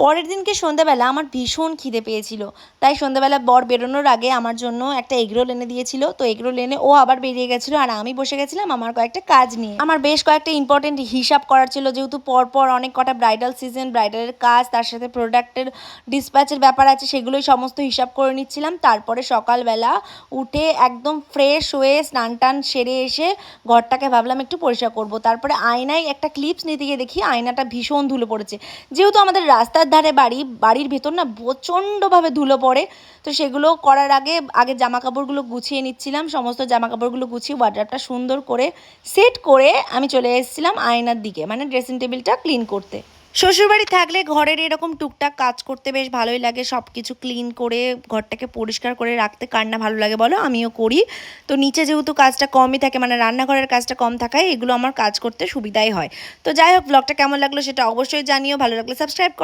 পরের দিনকে সন্ধ্যাবেলা আমার ভীষণ খিদে পেয়েছিল, তাই সন্ধ্যাবেলা বর বেরোনোর আগে আমার জন্য একটা এগরোল এনে দিয়েছিল। তো এগরোল এনে ও আবার বেরিয়ে গেছিলো, আর আমি বসে গেছিলাম আমার কয়েকটা কাজ নিয়ে। আমার বেশ কয়েকটা ইম্পর্টেন্ট হিসাব করার ছিল, যেহেতু পরপর অনেক কটা ব্রাইডাল সিজন, ব্রাইডালের কাজ, তার সাথে প্রোডাক্টের ডিসপ্যাচের ব্যাপার আছে, সেগুলোই সমস্ত হিসাব করে নিচ্ছিলাম। তারপরে সকালবেলা উঠে একদম ফ্রেশ হয়ে স্নান টান সেরে এসে ঘরটাকে ভাবলাম একটু পরিষ্কার করব। তারপরে আয়নায় একটা ক্লিপস নিতে গিয়ে দেখি আয়নাটা ভীষণ ধুলো পড়েছে। যেহেতু আমাদের রাস্তার ধারে বাড়ির ভেতর না প্রচণ্ডভাবে ধুলো পড়ে, তো সেগুলো করার আগে জামা কাপড়গুলো গুছিয়ে নিচ্ছিলাম। সমস্ত জামা কাপড়গুলো গুছিয়ে ওয়ার্ড্রপটা সুন্দর করে সেট করে আমি চলে এসেছিলাম আয়নার দিকে, মানে ড্রেসিং টেবিলটা ক্লিন করতে। শ্বশুরবাড়ি থাকলে ঘরের এরকম টুকটাক কাজ করতে বেশ ভালোই লাগে, সব কিছু ক্লিন করে ঘরটাকে পরিষ্কার করে রাখতে কার না ভালো লাগে বলো, আমিও করি। তো নিচে যেহেতু কাজটা কমই থাকে, মানে রান্নাঘরের কাজটা কম থাকায় এগুলো আমার কাজ করতে সুবিধাই হয়। তো যাই হোক, ব্লগটা কেমন লাগলো সেটা অবশ্যই জানিও, ভালো লাগলে সাবস্ক্রাইব করো।